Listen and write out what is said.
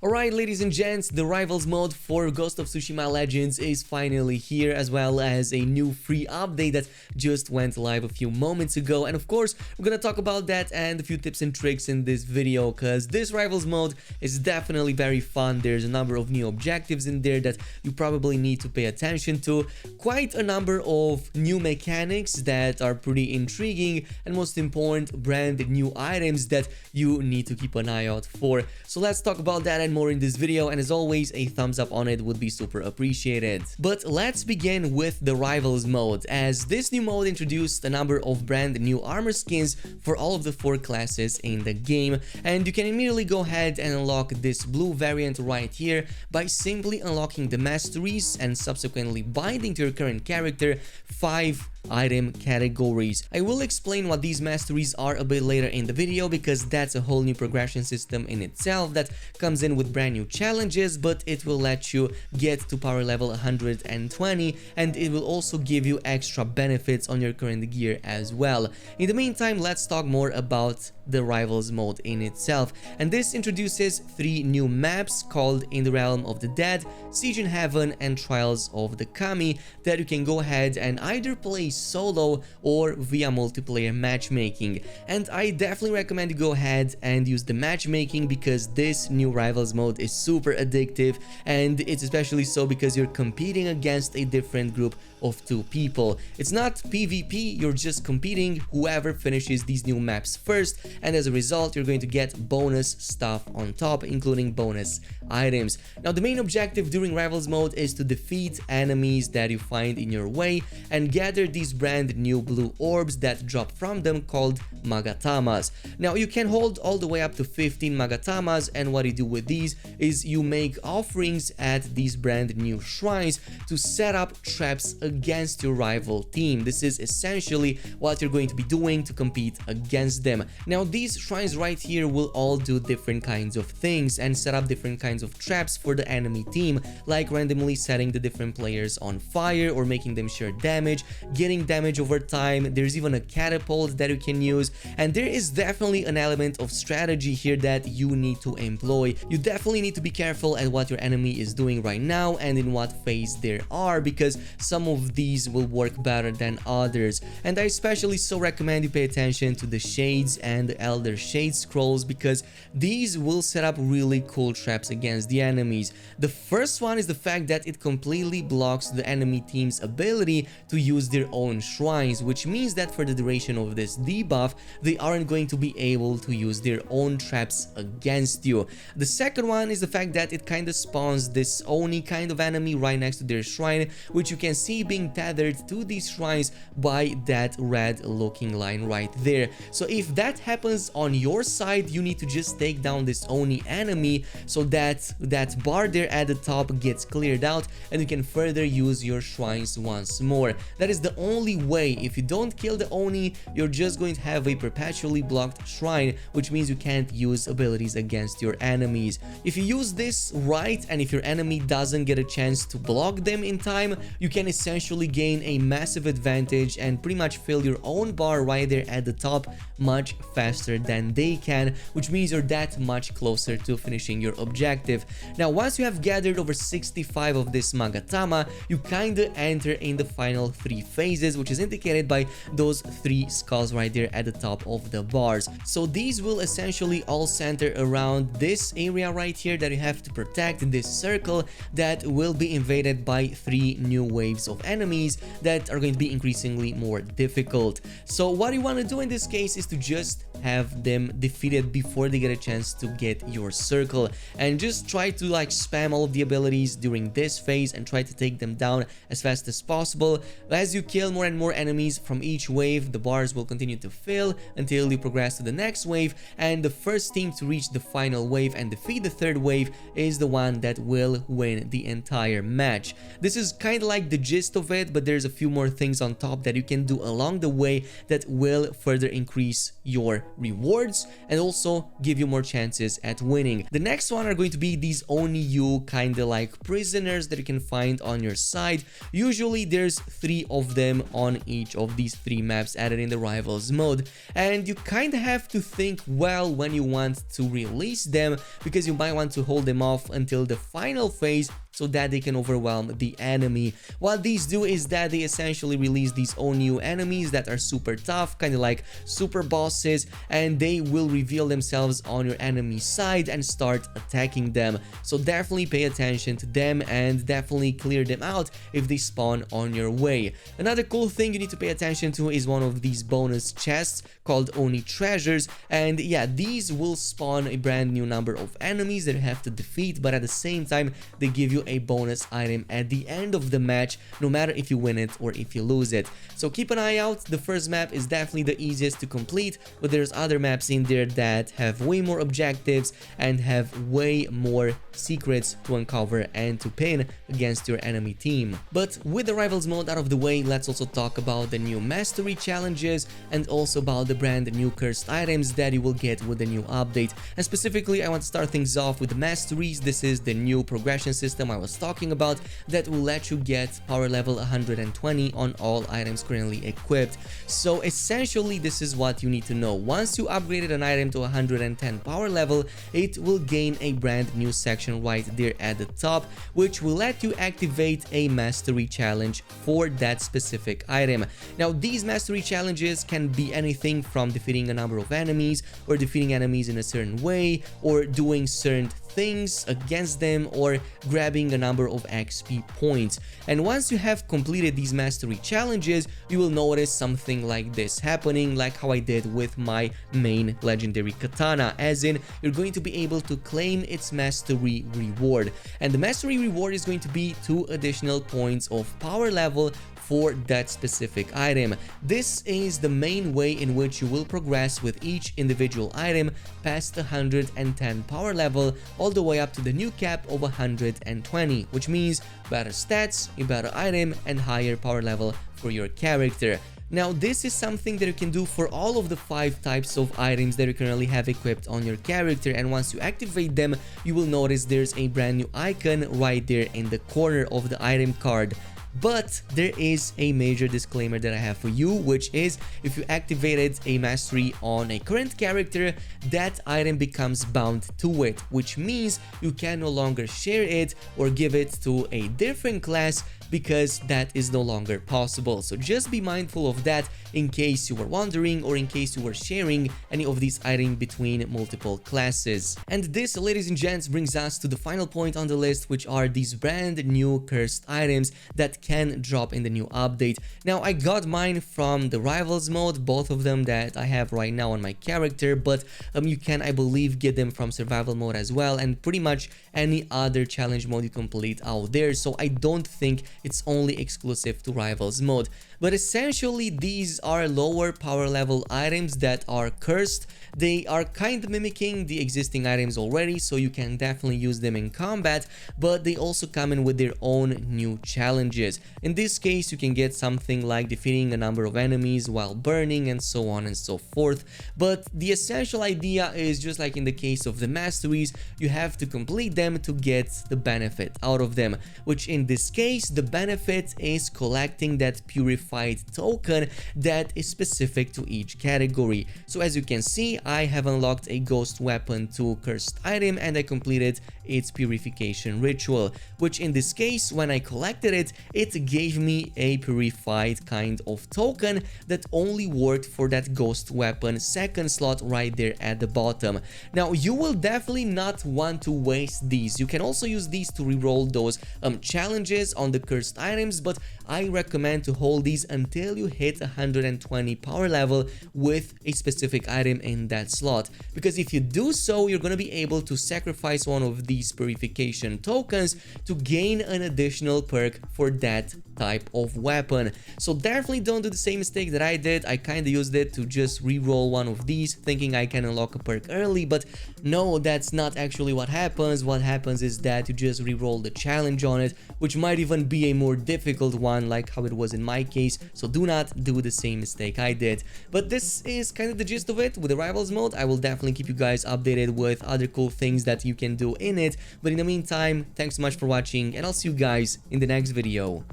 Alright, ladies and gents, the Rivals mode for Ghost of Tsushima Legends is finally here, as well as a new free update that just went live a few moments ago. And of course, we're gonna talk about that and a few tips and tricks in this video, because this Rivals mode is definitely very fun. There's a number of new objectives in there that you probably need to pay attention to, quite a number of new mechanics that are pretty intriguing, and most important, brand new items that you need to keep an eye out for. So let's talk about that and more in this video, and as always, a thumbs up on it would be super appreciated. But let's begin with the Rivals mode, as this new mode introduced a number of brand new armor skins for all of the 4 classes in the game, and you can immediately go ahead and unlock this blue variant right here by simply unlocking the Masteries and subsequently binding to your current character 5 item categories. I will explain what these masteries are a bit later in the video, because that's a whole new progression system in itself that comes in with brand new challenges, but it will let you get to power level 120, and it will also give you extra benefits on your current gear as well. In the meantime, let's talk more about the Rivals mode in itself, and this introduces 3 new maps called In the Realm of the Dead, Siege in Heaven, and Trials of the Kami that you can go ahead and either play solo or via multiplayer matchmaking. And I definitely recommend you go ahead and use the matchmaking, because this new Rivals mode is super addictive, and it's especially so because you're competing against a different group of 2 people. It's not PvP, you're just competing whoever finishes these new maps first, and as a result you're going to get bonus stuff on top, including bonus items. Now, the main objective during Rivals mode is to defeat enemies that you find in your way and gather these brand new blue orbs that drop from them, called Magatamas. Now, you can hold all the way up to 15 Magatamas, and what you do with these is you make offerings at these brand new shrines to set up traps against your rival team. This is essentially what you're going to be doing to compete against them. Now, these shrines right here will all do different kinds of things and set up different kinds of traps for the enemy team, like randomly setting the different players on fire or making them share damage, getting damage over time. There's even a catapult that you can use, and there is definitely an element of strategy here that you need to employ. You definitely need to be careful at what your enemy is doing right now and in what phase they are, because some of these will work better than others. And I especially so recommend you pay attention to the shades and the Elder Shade scrolls, because these will set up really cool traps against the enemies. The first one is the fact that it completely blocks the enemy team's ability to use their own shrines, which means that for the duration of this debuff, they aren't going to be able to use their own traps against you. The second one is the fact that it kind of spawns this Oni kind of enemy right next to their shrine, which you can see being tethered to these shrines by that red looking line right there. So if that happens on your side, you need to just take down this Oni enemy so that that bar there at the top gets cleared out and you can further use your shrines once more. That is the only way. If you don't kill the Oni, you're just going to have a perpetually blocked shrine, which means you can't use abilities against your enemies. If you use this right, and if your enemy doesn't get a chance to block them in time, you can essentially gain a massive advantage and pretty much fill your own bar right there at the top much faster than they can, which means you're that much closer to finishing your objective. Now, once you have gathered over 65 of this Magatama, you kinda enter in the final 3 phases, which is indicated by those 3 skulls right there at the top of the bars. So these will essentially all center around this area right here that you have to protect, this circle that will be invaded by 3 new waves of enemies that are going to be increasingly more difficult. So what you want to do in this case is to just have them defeated before they get a chance to get your circle, and just try to like spam all of the abilities during this phase and try to take them down as fast as possible. As you kill more and more enemies from each wave, the bars will continue to fill until you progress to the next wave, and the first team to reach the final wave and defeat the 3rd wave is the one that will win the entire match. This is kind of like the gist of it, but there's a few more things on top that you can do along the way that will further increase your rewards and also give you more chances at winning. The next one are going to be these Onyu kind of like prisoners that you can find on your side. Usually there's 3 of them on each of these 3 maps added in the Rivals mode, and you kind of have to think well when you want to release them, because you might want to hold them off until the final phase so that they can overwhelm the enemy. What these do is that they essentially release these own new enemies that are super tough, kind of like super bosses, and they will reveal themselves on your enemy side and start attacking them. So definitely pay attention to them and definitely clear them out if they spawn on your way. Another cool thing you need to pay attention to is one of these bonus chests called Oni Treasures, and yeah, these will spawn a brand new number of enemies that you have to defeat, but at the same time they give you a bonus item at the end of the match, no matter if you win it or if you lose it. So keep an eye out. The first map is definitely the easiest to complete, but there's other maps in there that have way more objectives and have way more secrets to uncover and to pin against your enemy team. But with the Rivals mode out of the way, let's also talk about the new Mastery challenges and also about the brand new cursed items that you will get with the new update. And specifically, I want to start things off with the Masteries. This is the new progression system I was talking about that will let you get power level 120 on all items currently equipped. So essentially, this is what you need to know. Once you upgraded an item to 110 power level, it will gain a brand new section right there at the top, which will let you activate a Mastery challenge for that specific item. Now, these Mastery challenges can be anything from defeating a number of enemies, or defeating enemies in a certain way, or doing certain things against them, or grabbing a number of XP points. And once you have completed these Mastery challenges, you will notice something like this happening, like how I did with my main legendary katana, as in you're going to be able to claim its Mastery reward. And the Mastery reward is going to be 2 additional points of power level for that specific item. This is the main way in which you will progress with each individual item past 110 power level all the way up to the new cap of 120, which means better stats, a better item, and higher power level for your character. Now, this is something that you can do for all of the 5 types of items that you currently have equipped on your character, and once you activate them, you will notice there's a brand new icon right there in the corner of the item card. But there is a major disclaimer that I have for you, which is if you activated a Mastery on a current character, that item becomes bound to it, which means you can no longer share it or give it to a different class, because that is no longer possible. So just be mindful of that in case you were wondering, or in case you were sharing any of these items between multiple classes. And this, ladies and gents, brings us to the final point on the list, which are these brand new cursed items that can drop in the new update. Now, I got mine from the Rivals mode, both of them that I have right now on my character, but you can, I believe, get them from survival mode as well, and pretty much any other challenge mode you complete out there. So I don't think it's only exclusive to Rivals mode. But essentially, these are lower power level items that are cursed. They are kind of mimicking the existing items already, so you can definitely use them in combat, but they also come in with their own new challenges. In this case, you can get something like defeating a number of enemies while burning, and so on and so forth. But the essential idea is just like in the case of the Masteries, you have to complete them to get the benefit out of them, which in this case, the benefit is collecting that purified token that is specific to each category. So as you can see, I have unlocked a ghost weapon 2 cursed item, and I completed its purification ritual, which in this case, when I collected it, it gave me a purified kind of token that only worked for that ghost weapon 2nd slot right there at the bottom. Now, you will definitely not want to waste these. You can also use these to reroll those challenges on the cursed items, but I recommend to hold these until you hit 120 power level with a specific item in that slot, because if you do so, you're going to be able to sacrifice one of these purification tokens to gain an additional perk for that type of weapon. So definitely don't do the same mistake that I did. I kind of used it to just re-roll one of these thinking I can unlock a perk early, but no, that's not actually what happens. What happens is that you just re-roll the challenge on it, which might even be be a more difficult one like how it was in my case, so do not do the same mistake I did. But this is kind of the gist of it with the Rivals mode. I will definitely keep you guys updated with other cool things that you can do in it, but in the meantime, thanks so much for watching, and I'll see you guys in the next video.